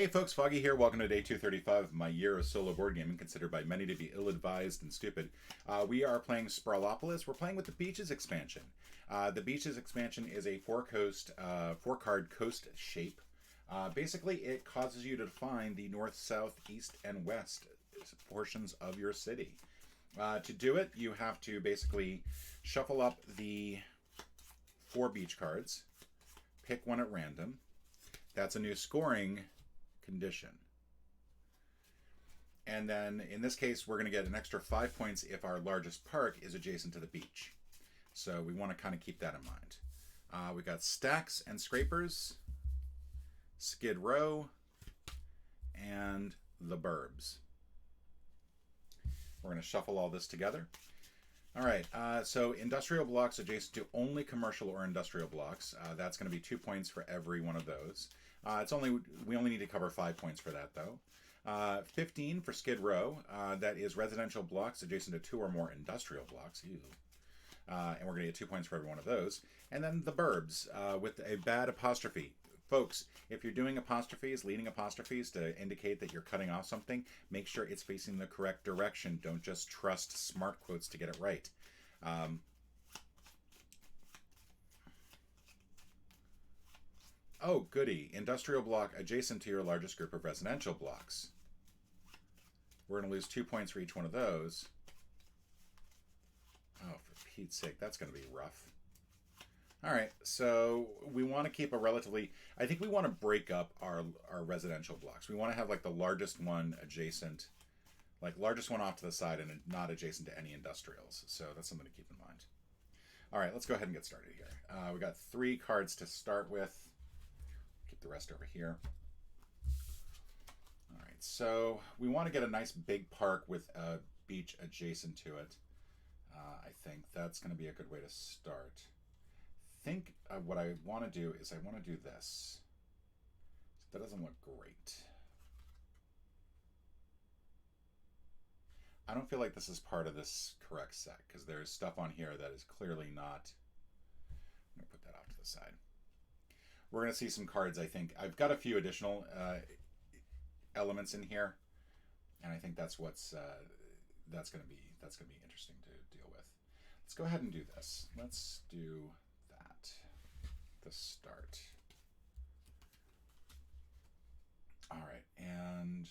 Hey folks, Foggy here. Welcome to day 235 of my year of solo board gaming, considered by many to be ill-advised and stupid. We are playing Sprawlopolis. We're playing with the Beaches expansion. The Beaches expansion is a four-card coast shape. Basically, it causes you to define the north, south, east, and west portions of your city. To do it, you have to basically shuffle up the 4 beach cards, pick one at random. That's a new scoring condition. And then in this case, we're going to get an extra 5 points if our largest park is adjacent to the beach. So we want to kind of keep that in mind. We got stacks and scrapers, Skid Row, and the burbs. We're going to shuffle all this together. All right, so industrial blocks adjacent to only commercial or industrial blocks. That's going to be 2 points for every one of those. We only need to cover 5 points for that though. 15 for Skid Row. That is residential blocks adjacent to 2 or more industrial blocks. Ew. And we're going to get 2 points for every one of those. And then the burbs with a bad apostrophe. Folks, if you're doing apostrophes, leading apostrophes to indicate that you're cutting off something, make sure it's facing the correct direction. Don't just trust smart quotes to get it right. Oh, goody. Industrial block adjacent to your largest group of residential blocks. We're going to lose 2 points for each one of those. Oh, for Pete's sake, that's going to be rough. All right, so we want to keep a relatively... I think we want to break up our residential blocks. We want to have like the largest one adjacent, like largest one off to the side and not adjacent to any industrials. So that's something to keep in mind. All right, let's go ahead and get started here. We got 3 cards to start with. Keep the rest over here. All right, so we want to get a nice big park with a beach adjacent to it. I think that's going to be a good way to start. Think what I want to do is I want to do this. So that doesn't look great. I don't feel like this is part of this correct set because there's stuff on here that is clearly not. I'm going to put that off to the side. We're going to see some cards, I think. I've got a few additional elements in here, and I think that's what's that's going to be interesting to deal with. Let's go ahead and do this. Let's do the start. All right, and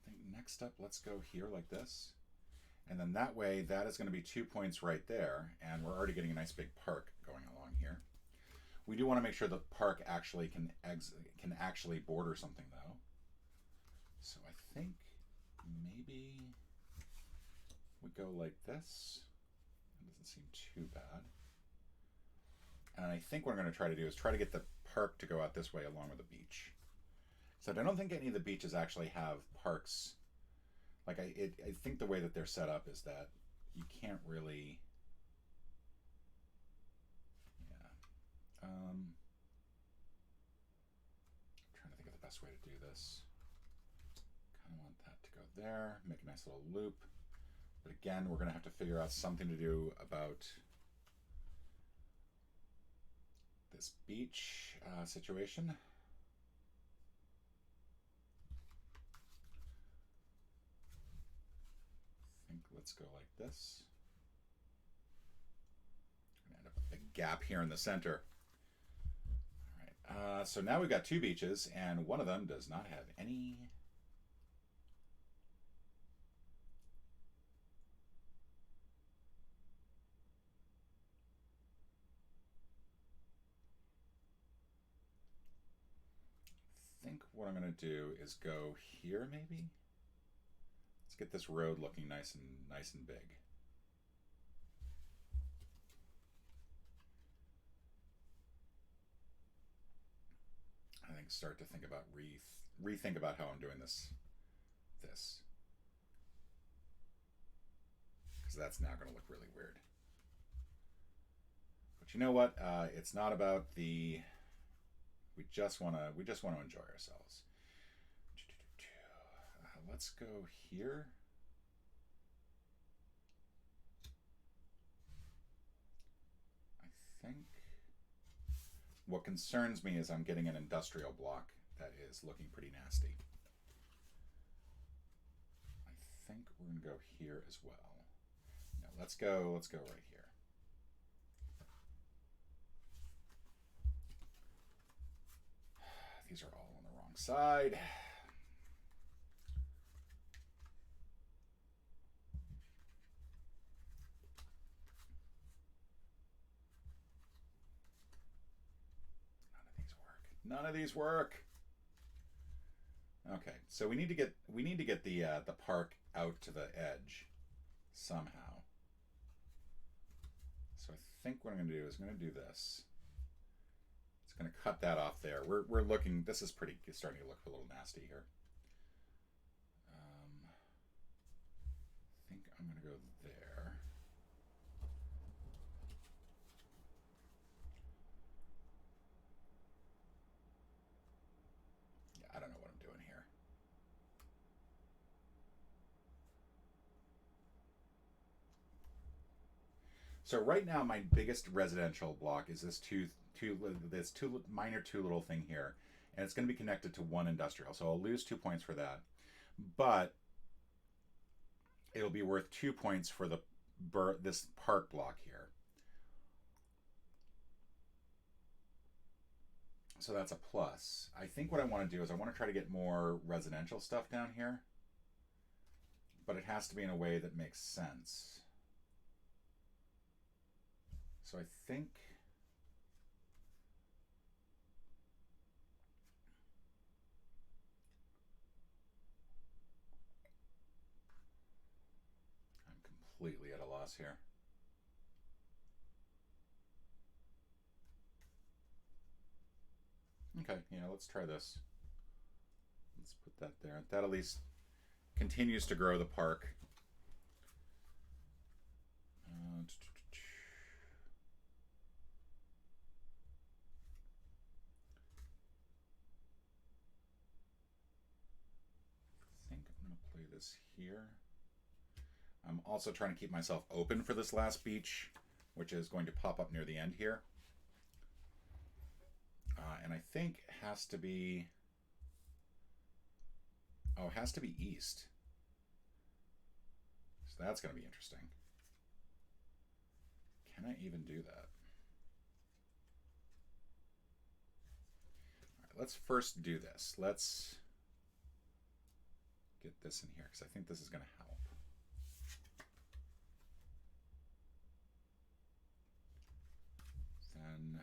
I think next up, let's go here like this. And then that way, that is going to be 2 points right there, and we're already getting a nice big park going along here. We do want to make sure the park actually can actually border something though. So I think maybe we go like this. It doesn't seem too bad. And I think what I'm going to try to do is try to get the park to go out this way along with the beach. So I don't think any of the beaches actually have parks. Like I think the way that they're set up is that you can't really. Yeah. I'm trying to think of the best way to do this. Kind of want that to go there. Make a nice little loop. But again, we're going to have to figure out something to do about this beach situation. I think let's go like this. I'm gonna end up with a big gap here in the center. All right, so now we've got 2 beaches, and one of them does not have any. I think what I'm going to do is go here maybe. Let's get this road looking nice and big. I think start to think about rethink about how I'm doing this because that's now going to look really weird. But you know what? It's not about the. We just want to enjoy ourselves. Let's go here. I think what concerns me is I'm getting an industrial block that is looking pretty nasty. I think we're going to go here as well. No, let's go right here. These are all on the wrong side. None of these work. Okay, so we need to get the park out to the edge somehow. So I think what I'm going to do is I'm going to do this. It's going to cut that off there. We're looking. This is starting to look a little nasty here. I think I'm going to go there. Yeah, I don't know what I'm doing here. So right now, my biggest residential block is this minor two little thing here, and it's going to be connected to one industrial. So I'll lose 2 points for that, but it'll be worth 2 points for this park block here. So that's a plus. I think what I want to do is I want to try to get more residential stuff down here, but it has to be in a way that makes sense. So I think I'm completely at a loss here. Okay, yeah, let's try this. Let's put that there. That at least continues to grow the park. I think I'm going to play this here. I'm also trying to keep myself open for this last beach, which is going to pop up near the end here. And I think it has to be... Oh, it has to be east. So that's going to be interesting. Can I even do that? All right, let's first do this. Let's get this in here because I think this is going to help. Then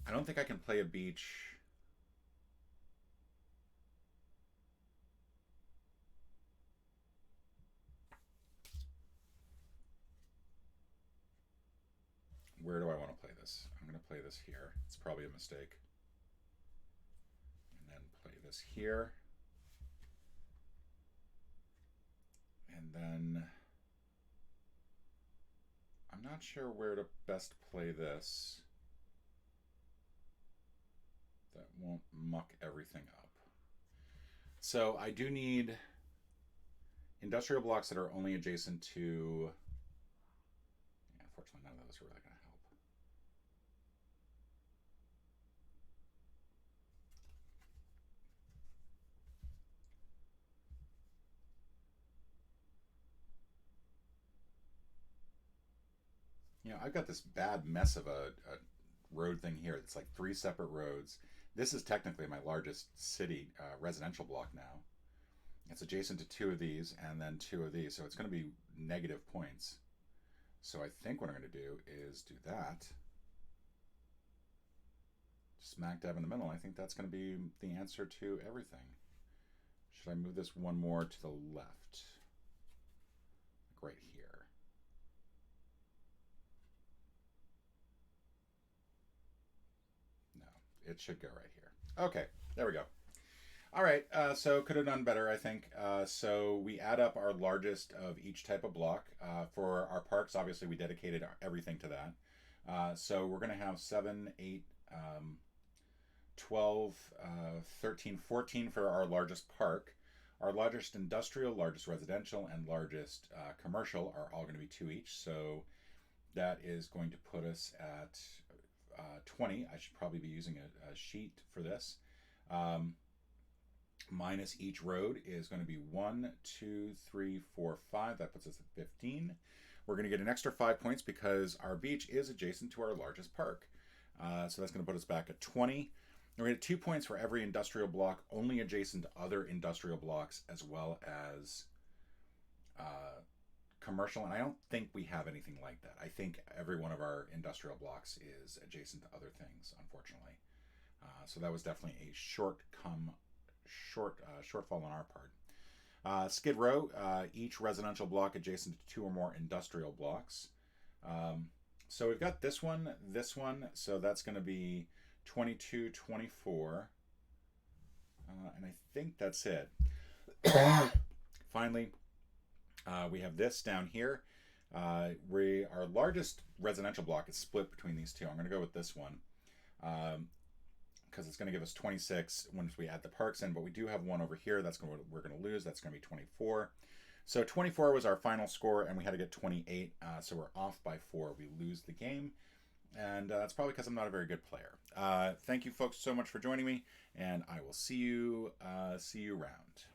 I don't think I can play a beach. Where do I want to play this? I'm going to play this here. It's probably a mistake. And then play this here. And then I'm not sure where to best play this that won't muck everything up. So I do need industrial blocks that are only adjacent to... Yeah, unfortunately, none of those are really going to help. You know, I've got this bad mess of a road thing here. It's like 3 separate roads. This is technically my largest city residential block now. It's adjacent to 2 of these and then 2 of these, so it's going to be negative points. So I think what I'm going to do is do that. Smack dab in the middle. I think that's going to be the answer to everything. Should I move this one more to the left? Like right here. It should go right here. Okay, there we go. All right, so could have done better, I think. So we add up our largest of each type of block. For our parks, obviously, we dedicated everything to that. So we're going to have 7, 8, 12, 13, 14 for our largest park. Our largest industrial, largest residential, and largest commercial are all going to be 2 each. So that is going to put us at 20. I should probably be using a sheet for this. Minus each road is going to be 1, 2, 3, 4, 5. That puts us at 15. We're going to get an extra 5 points because our beach is adjacent to our largest park. So that's going to put us back at 20. We're going to get 2 points for every industrial block, only adjacent to other industrial blocks, as well as commercial. And I don't think we have anything like that. I think every one of our industrial blocks is adjacent to other things, unfortunately. So that was definitely a shortfall on our part. Skid Row, each residential block adjacent to 2 or more industrial blocks. So we've got this one, so that's going to be 22, 24. And I think that's it. Finally, we have this down here. Our largest residential block is split between these two. I'm going to go with this one because it's going to give us 26 once we add the parks in. But we do have one over here we're going to lose. That's going to be 24. So 24 was our final score, and we had to get 28. So we're off by 4. We lose the game. And that's probably because I'm not a very good player. Thank you folks so much for joining me, and I will see you around.